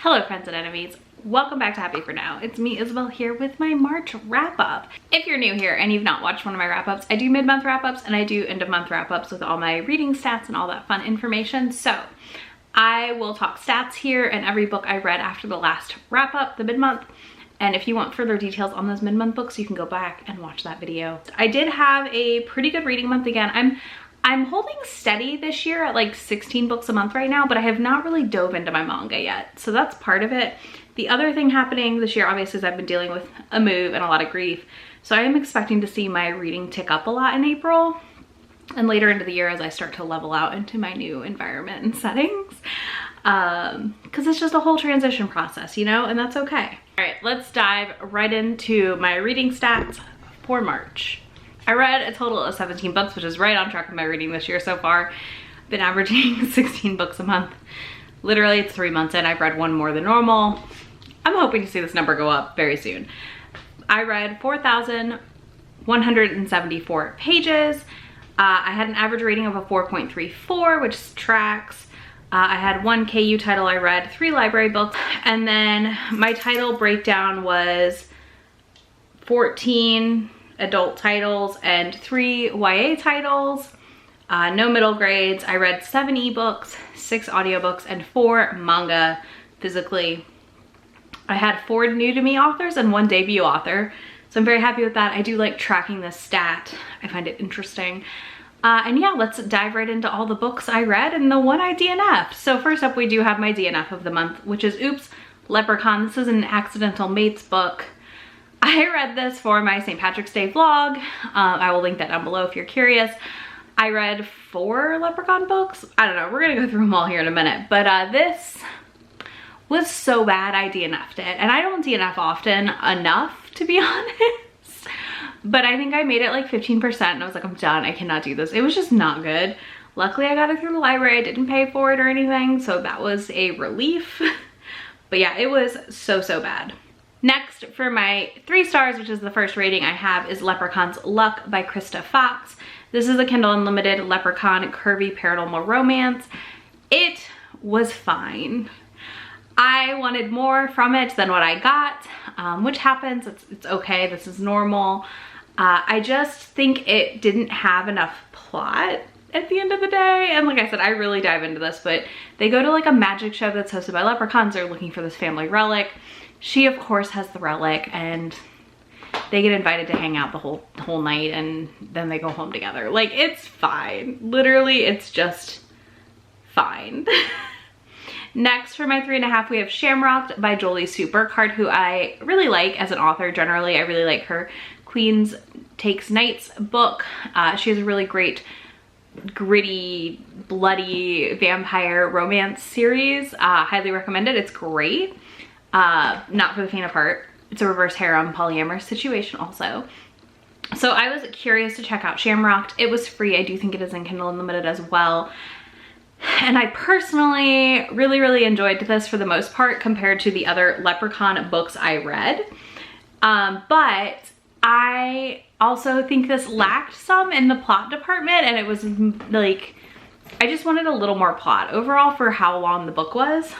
Hello friends and enemies, welcome back to Happy For Now. It's me, Isabel, here with my March wrap-up. If you're new here and you've not watched one of my wrap-ups, I do mid-month wrap-ups and I do end-of-month wrap-ups with all my reading stats and all that fun information. So I will talk stats here and every book I read after the last wrap-up, the mid-month. And if you want further details on those mid-month books, you can go back and watch that video. I did have a pretty good reading month again. I'm holding steady this year at like 16 books a month right now, but I have not really dove into my manga yet. So that's part of it. The other thing happening this year, obviously, is I've been dealing with a move and a lot of grief. So I am expecting to see my reading tick up a lot in April and later into the year as I start to level out into my new environment and settings. Because it's just a whole transition process, you know, and that's okay. All right, let's dive right into my reading stats for March. I read a total of 17 books, which is right on track with my reading this year so far. I've been averaging 16 books a month. Literally, it's 3 months in. I've read one more than normal. I'm hoping to see this number go up very soon. I read 4,174 pages. I had an average rating of a 4.34, which tracks. I had 1 KU title I read, 3 library books, and then my title breakdown was 14 adult titles and 3 YA titles, no middle grades. I read 7 ebooks, 6 audiobooks, and 4 manga physically. I had 4 new to me authors and 1 debut author, so I'm very happy with that. I do like tracking this stat. I find it interesting. And yeah, let's dive right into all the books I read and the one I DNF'd. So first up, we do have my DNF of the month, which is Oops, Leprechaun. This is an accidental mates book. I read this for my St. Patrick's Day vlog. I will link that down below if you're curious. I read 4 Leprechaun books. I don't know, we're gonna go through them all here in a minute. But this was so bad I DNF'd it. And I don't DNF often enough, to be honest. But I think I made it like 15% and I was like, I'm done, I cannot do this. It was just not good. Luckily I got it through the library, I didn't pay for it or anything, so that was a relief. But yeah, it was so bad. Next, for my 3 stars, which is the first rating I have, is Leprechaun's Luck by Krista Fox. This is a Kindle Unlimited Leprechaun curvy paranormal romance. It was fine. I wanted more from it than what I got, which happens. It's okay, this is normal. I just think it didn't have enough plot at the end of the day. And like I said, I really dive into this, but they go to like a magic show that's hosted by leprechauns. They're looking for this family relic. She of course has the relic and they get invited to hang out the whole night and then they go home together. Like, it's fine. Literally, it's just fine. Next, for my 3.5, we have Shamrocked by Jolie Sue Burkhardt, who I really like as an author generally. I really like her Queens Takes Knights book. She has a really great, gritty, bloody vampire romance series. Highly recommend it. It's great. Not for the faint of heart. It's a reverse harem polyamorous situation also. So I was curious to check out Shamrocked. It was free. I do think it is in Kindle Unlimited as well. And I personally really enjoyed this for the most part compared to the other Leprechaun books I read. But I also think this lacked some in the plot department, and it was like, I just wanted a little more plot overall for how long the book was.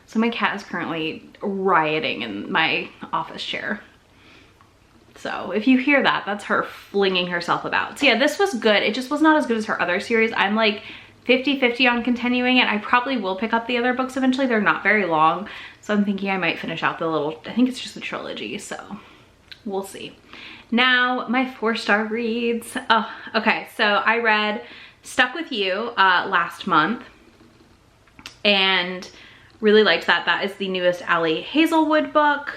So my cat is currently rioting in my office chair. So if you hear that, that's her flinging herself about. So yeah, this was good. It just was not as good as her other series. I'm like 50-50 on continuing it. I probably will pick up the other books eventually. They're not very long. So I'm thinking I might finish out the little, I think it's just a trilogy. So we'll see. Now my 4-star reads. Oh, okay. So I read Stuck With You last month and really liked that. That is the newest Allie Hazelwood book.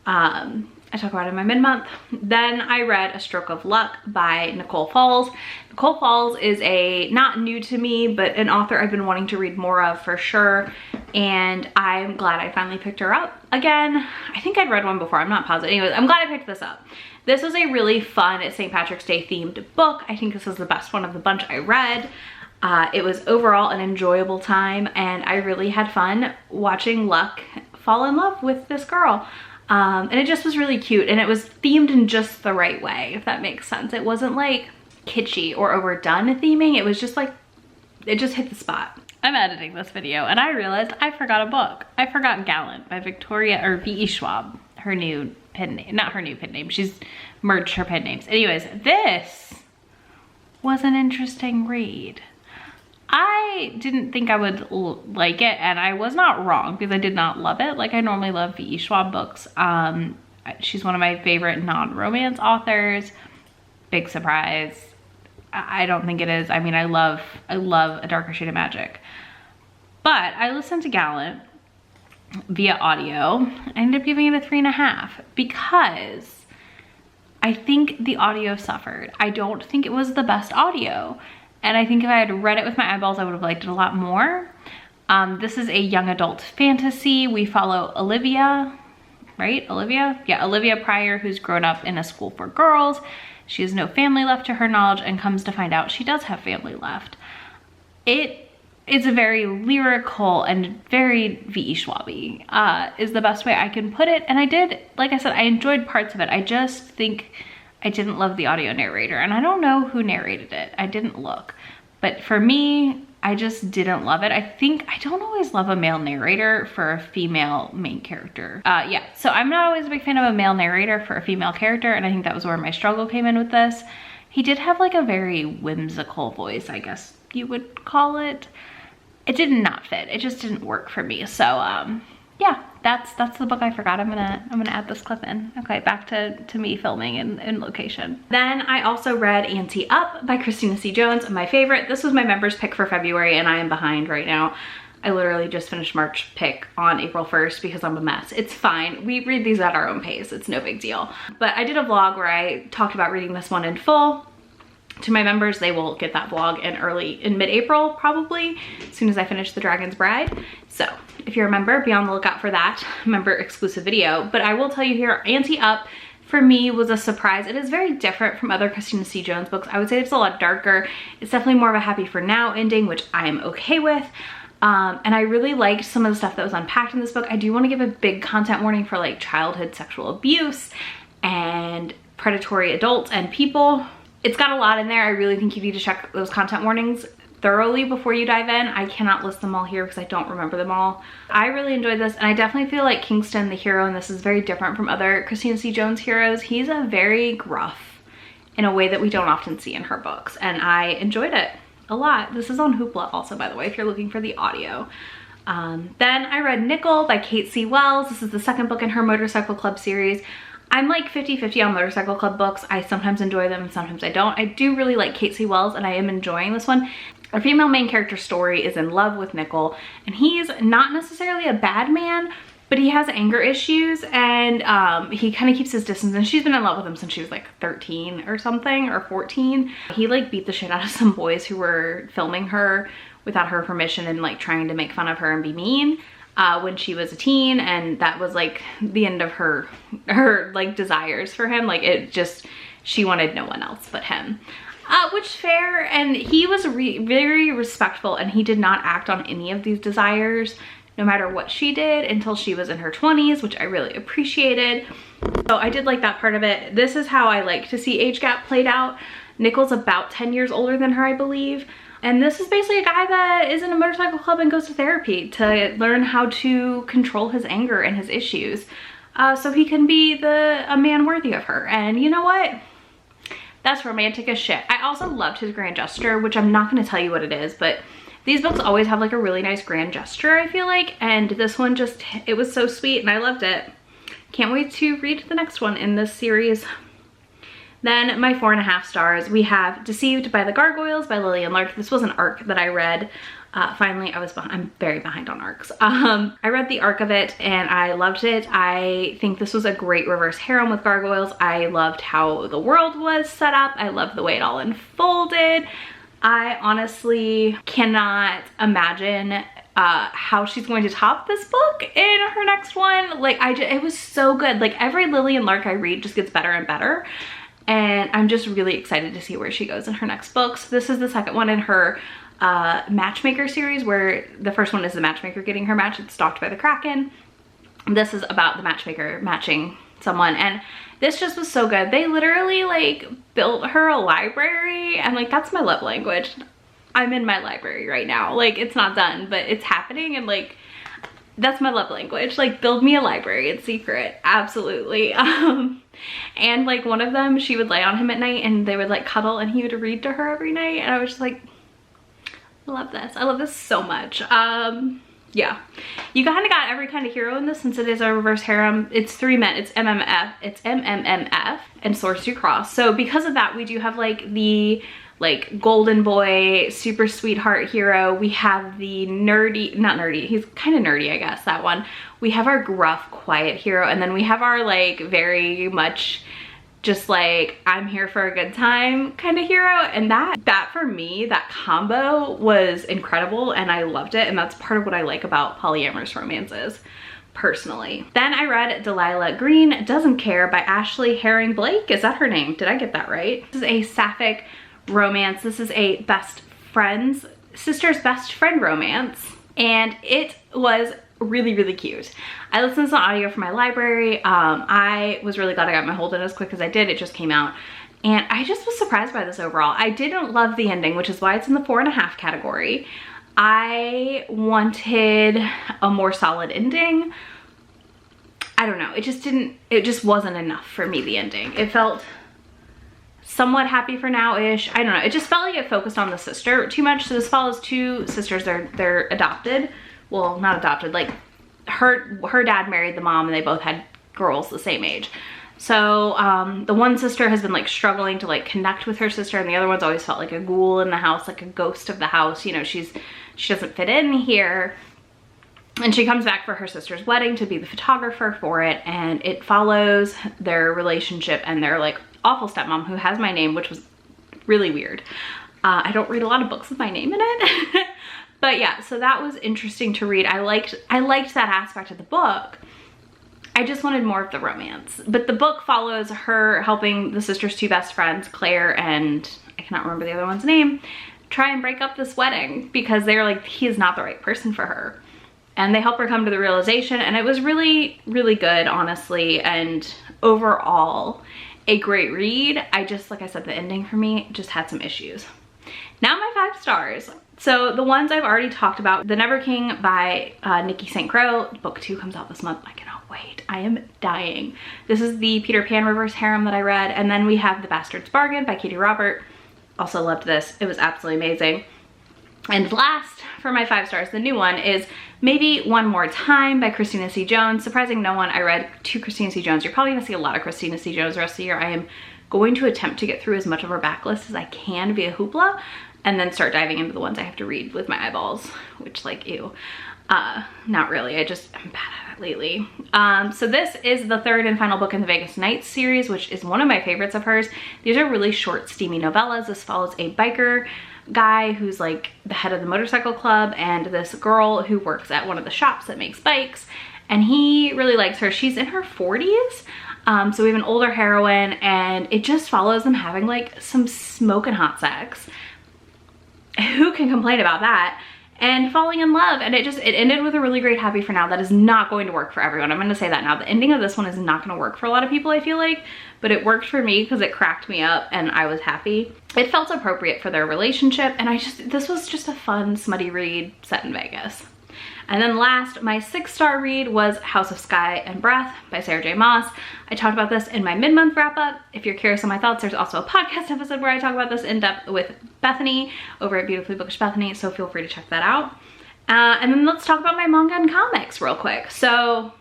I talk about it in my mid-month. Then I read A Stroke of Luck by Nicole Falls. Nicole Falls is not new to me, but an author I've been wanting to read more of for sure. And I'm glad I finally picked her up again. I think I'd read one before, I'm not positive. Anyways, I'm glad I picked this up. This was a really fun St. Patrick's Day themed book. I think this is the best one of the bunch I read. It was overall an enjoyable time and I really had fun watching Luck fall in love with this girl. And it just was really cute and it was themed in just the right way, if that makes sense. It wasn't like kitschy or overdone theming. It was just like, it just hit the spot. I'm editing this video and I realized I forgot a book. I forgot Gallant by Victoria, or V.E. Schwab, her new pen name. Not her new pen name, she's merged her pen names. Anyways, this was an interesting read. I didn't think I would like it, and I was not wrong because I did not love it. Like, I normally love V.E. Schwab books. She's one of my favorite non-romance authors. Big surprise. I don't think it is. I mean, I love A Darker Shade of Magic. But I listened to Gallant via audio. I ended up giving it a 3.5 because I think the audio suffered. I don't think it was the best audio. And I think if I had read it with my eyeballs, I would have liked it a lot more. This is a young adult fantasy. We follow Olivia, right? Olivia? Yeah, Olivia Pryor, who's grown up in a school for girls. She has no family left to her knowledge and comes to find out she does have family left. It is a very lyrical and very V.E. Schwab-y, is the best way I can put it. And I did, like I said, I enjoyed parts of it. I just think I didn't love the audio narrator, and I don't know who narrated it. I didn't look, but for me, I just didn't love it. I don't always love a male narrator for a female main character. Yeah, so I'm not always a big fan of a male narrator for a female character, and I think that was where my struggle came in with this. He did have like a very whimsical voice, I guess you would call it. It did not fit. It just didn't work for me. So yeah, that's the book I forgot. I'm gonna add this clip in. Okay, back to me filming in location. Then I also read Ante Up by Christina C. Jones, my favorite. This was my members pick for February, and I am behind right now. I literally just finished March pick on April 1st because I'm a mess. It's fine. We read these at our own pace. It's no big deal. But I did a vlog where I talked about reading this one in full. To my members, they will get that vlog in mid-April, probably, as soon as I finish The Dragon's Bride. So if you're a member, be on the lookout for that member exclusive video. But I will tell you here, Ante Up for me was a surprise. It is very different from other Christina C. Jones books. I would say it's a lot darker. It's definitely more of a happy for now ending, which I am okay with. And I really liked some of the stuff that was unpacked in this book. I do want to give a big content warning for like childhood sexual abuse and predatory adults and people. It's got a lot in there. I really think you need to check those content warnings thoroughly before you dive in. I cannot list them all here because I don't remember them all. I really enjoyed this, and I definitely feel like Kingston, the hero in this, is very different from other Christina C. Jones heroes. He's a very gruff in a way that we don't often see in her books, and I enjoyed it a lot. This is on Hoopla also, by the way, if you're looking for the audio. Then I read Nickel by Kate C. Wells. This is the second book in her Motorcycle Club series. I'm like 50-50 on Motorcycle Club books. I sometimes enjoy them and sometimes I don't. I do really like Kate C. Wells, and I am enjoying this one. Our female main character Story is in love with Nickel, and he's not necessarily a bad man, but he has anger issues, and he kind of keeps his distance, and she's been in love with him since she was like 13 or something, or 14. He like beat the shit out of some boys who were filming her without her permission and like trying to make fun of her and be mean. When she was a teen, and that was like the end of her like desires for him. Like she wanted no one else but him, which fair. And he was very respectful, and he did not act on any of these desires no matter what she did until she was in her 20s, which I really appreciated. So I did like that part of it. This is how I like to see age gap played out. Nickel's about 10 years older than her, I believe. And this is basically a guy that is in a motorcycle club and goes to therapy to learn how to control his anger and his issues, so he can be a man worthy of her. And you know what? That's romantic as shit. I also loved his grand gesture, which I'm not going to tell you what it is, but these books always have like a really nice grand gesture, I feel like. And this one it was so sweet, and I loved it. Can't wait to read the next one in this series. Then my 4.5 stars, we have Deceived by the Gargoyles by Lillian Lark. This was an arc that I read. Finally, I'm very behind on arcs. I read the arc of it and I loved it. I think this was a great reverse harem with gargoyles. I loved how the world was set up. I loved the way it all unfolded. I honestly cannot imagine how she's going to top this book in her next one. Like, it was so good. Like, every Lillian Lark I read just gets better and better. And I'm just really excited to see where she goes in her next books. This is the second one in her Matchmaker series, where the first one is the matchmaker getting her match. It's Stalked by the Kraken. This is about the matchmaker matching someone, and this just was so good. They literally like built her a library, and like that's my love language. I'm in my library right now. Like, it's not done, but it's happening, and like, that's my love language. Like, build me a library in secret. Absolutely. And like one of them, she would lay on him at night and they would like cuddle and he would read to her every night. And I was just like, I love this. I love this so much. Yeah. You kind of got every kind of hero in this since it is a reverse harem. It's 3 men. It's MMF. It's MMMF and Swords to Cross. So because of that, we do have like the like golden boy, super sweetheart hero. We have the nerdy, not nerdy, he's kind of nerdy, I guess, that one. We have our gruff, quiet hero, and then we have our like very much just like, I'm here for a good time kind of hero. And that for me, that combo was incredible and I loved it. And that's part of what I like about polyamorous romances, personally. Then I read Delilah Green Doesn't Care by Ashley Herring Blake. Is that her name? Did I get that right? This is a sapphic romance. This is a sister's best friend romance, and it was really, really cute. I listened to some audio from my library. I was really glad I got my hold in as quick as I did. It just came out, and I just was surprised by this overall. I didn't love the ending, which is why it's in the 4.5 category. I wanted a more solid ending. I don't know. It just wasn't enough for me, the ending. It felt somewhat happy for now-ish. I don't know. It just felt like it focused on the sister too much. So this follows 2 sisters. They're adopted. Well, not adopted. Like her dad married the mom and they both had girls the same age. So the one sister has been like struggling to like connect with her sister, and the other one's always felt like a ghoul in the house, like a ghost of the house. You know, she doesn't fit in here. And she comes back for her sister's wedding to be the photographer for it, and it follows their relationship and their like awful stepmom who has my name, which was really weird. I don't read a lot of books with my name in it. But yeah, so that was interesting to read. I liked that aspect of the book. I just wanted more of the romance. But the book follows her helping the sister's 2 best friends, Claire and I cannot remember the other one's name, try and break up this wedding because they're like, he is not the right person for her. And they help her come to the realization, and it was really, really good, honestly, and overall a great read. I just, like I said, the ending for me just had some issues. Now my 5 stars. So the ones I've already talked about, The Never King by Nikki St. Crow. Book 2 comes out this month. I cannot wait. I am dying. This is the Peter Pan reverse harem that I read. And then we have The Bastard's Bargain by Katie Robert. Also loved this. It was absolutely amazing. And last for my 5 stars, the new one is Maybe One More Time by Christina C. Jones. Surprising no one. I read 2 Christina C. Jones. You're probably gonna see a lot of Christina C. Jones the rest of the year. I am going to attempt to get through as much of her backlist as I can via Hoopla, and then start diving into the ones I have to read with my eyeballs, which like, ew. Not really, I'm bad at it lately. So this is the 3rd and final book in the Vegas Nights series, which is one of my favorites of hers. These are really short, steamy novellas. This follows a biker guy who's like the head of the motorcycle club and this girl who works at one of the shops that makes bikes, and he really likes her. She's in her 40s. So we have an older heroine, and it just follows them having like some smoking hot sex. Who can complain about that? And falling in love, and it ended with a really great happy for now. That is not going to work for everyone. I'm going to say that now. The ending of this one is not going to work for a lot of people, I feel like, but it worked for me because it cracked me up and I was happy. It felt appropriate for their relationship, and this was just a fun, smutty read set in Vegas. And then last, my 6-star read was House of Sky and Breath by Sarah J. Maas. I talked about this in my mid-month wrap-up. If you're curious on my thoughts, there's also a podcast episode where I talk about this in depth with Bethany over at Beautifully Bookish Bethany, so feel free to check that out. And then let's talk about my manga and comics real quick. So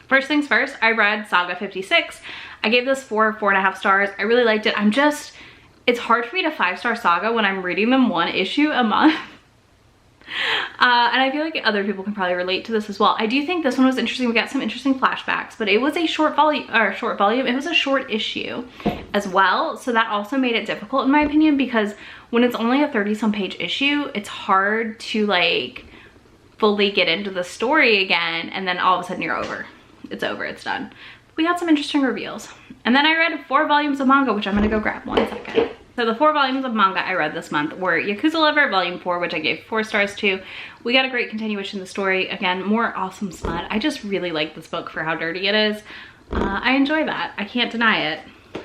first things first, I read Saga 56. I gave this 4.5 stars. I really liked it. It's hard for me to 5-star Saga when I'm reading them 1 issue a month. And I feel like other people can probably relate to this as well. I do think this one was interesting. We got some interesting flashbacks, but it was a short volume. It was a short issue as well. So that also made it difficult in my opinion, because when it's only a 30-some page issue, it's hard to like fully get into the story again. And then all of a sudden you're over. It's over, it's done. We had some interesting reveals. And then I read 4 volumes of manga, which I'm gonna go grab 1 second. So the 4 volumes of manga I read this month were Yakuza Lover Volume 4, which I gave 4 stars to. We got a great continuation of the story. Again, more awesome smut. I just really like this book for how dirty it is. I enjoy that. I can't deny it.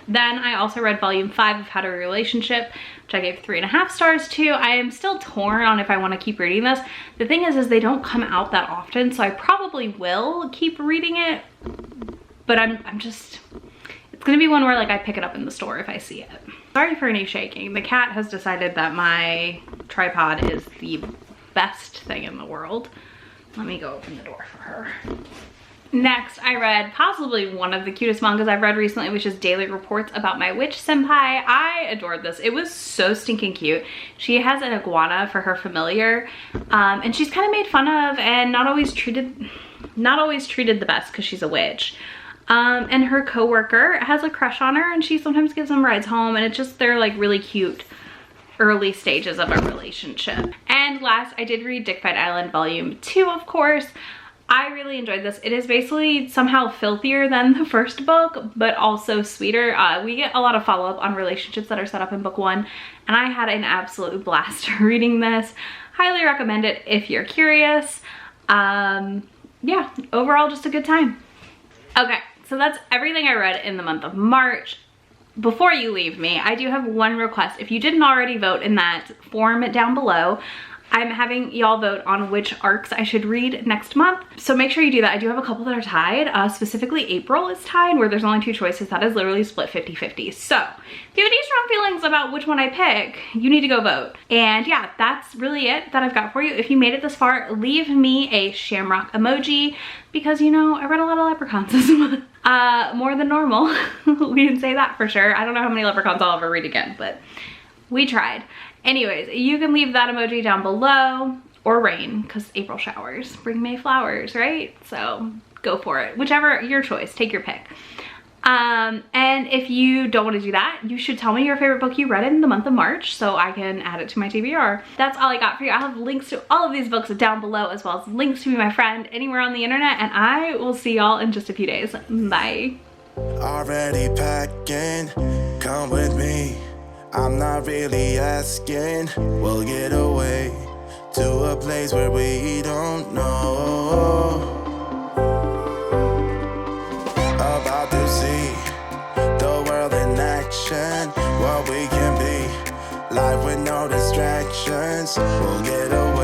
Then I also read volume 5 of How to Read a Relationship, which I gave 3.5 stars to. I am still torn on if I want to keep reading this. The thing is they don't come out that often, so I probably will keep reading it, but I'm just, it's gonna be one where like I pick it up in the store if I see it. Sorry for any shaking. The cat has decided that my tripod is the best thing in the world. Let me go open the door for her. Next, I read possibly one of the cutest mangas I've read recently, which is Daily Reports About My Witch Senpai. I adored this. It was so stinking cute. She has an iguana for her familiar, and she's kind of made fun of and not always treated the best because she's a witch. And her coworker has a crush on her, and she sometimes gives them rides home, and it's just, they're like really cute early stages of a relationship. And last, I did read Dick Fight Island Volume 2, of course. I really enjoyed this. It is basically somehow filthier than the first book, but also sweeter. We get a lot of follow-up on relationships that are set up in book 1, and I had an absolute blast reading this. Highly recommend it if you're curious. Yeah, overall just a good time. Okay, so that's everything I read in the month of March. Before you leave me, I do have one request. If you didn't already vote in that form down below, I'm having y'all vote on which arcs I should read next month. So make sure you do that. I do have a couple that are tied. Specifically April is tied, where there's only 2 choices. That is literally split 50-50. So if you have any strong feelings about which one I pick, you need to go vote. And yeah, that's really it that I've got for you. If you made it this far, leave me a shamrock emoji, because you know, I read a lot of leprechauns this month. More than normal. We can say that for sure. I don't know how many leprechauns I'll ever read again, but we tried. Anyways, you can leave that emoji down below, or rain, because April showers bring May flowers, right? So go for it. Whichever, your choice, take your pick. And if you don't want to do that, you should tell me your favorite book you read in the month of March so I can add it to my TBR. That's all I got for you. I'll have links to all of these books down below, as well as links to be my friend anywhere on the internet, and I will see y'all in just a few days. Bye. Already packing, come with me. I'm not really asking. We'll get away to a place where we don't know. About to see the world in action, what we can be. Life with no distractions. We'll get away.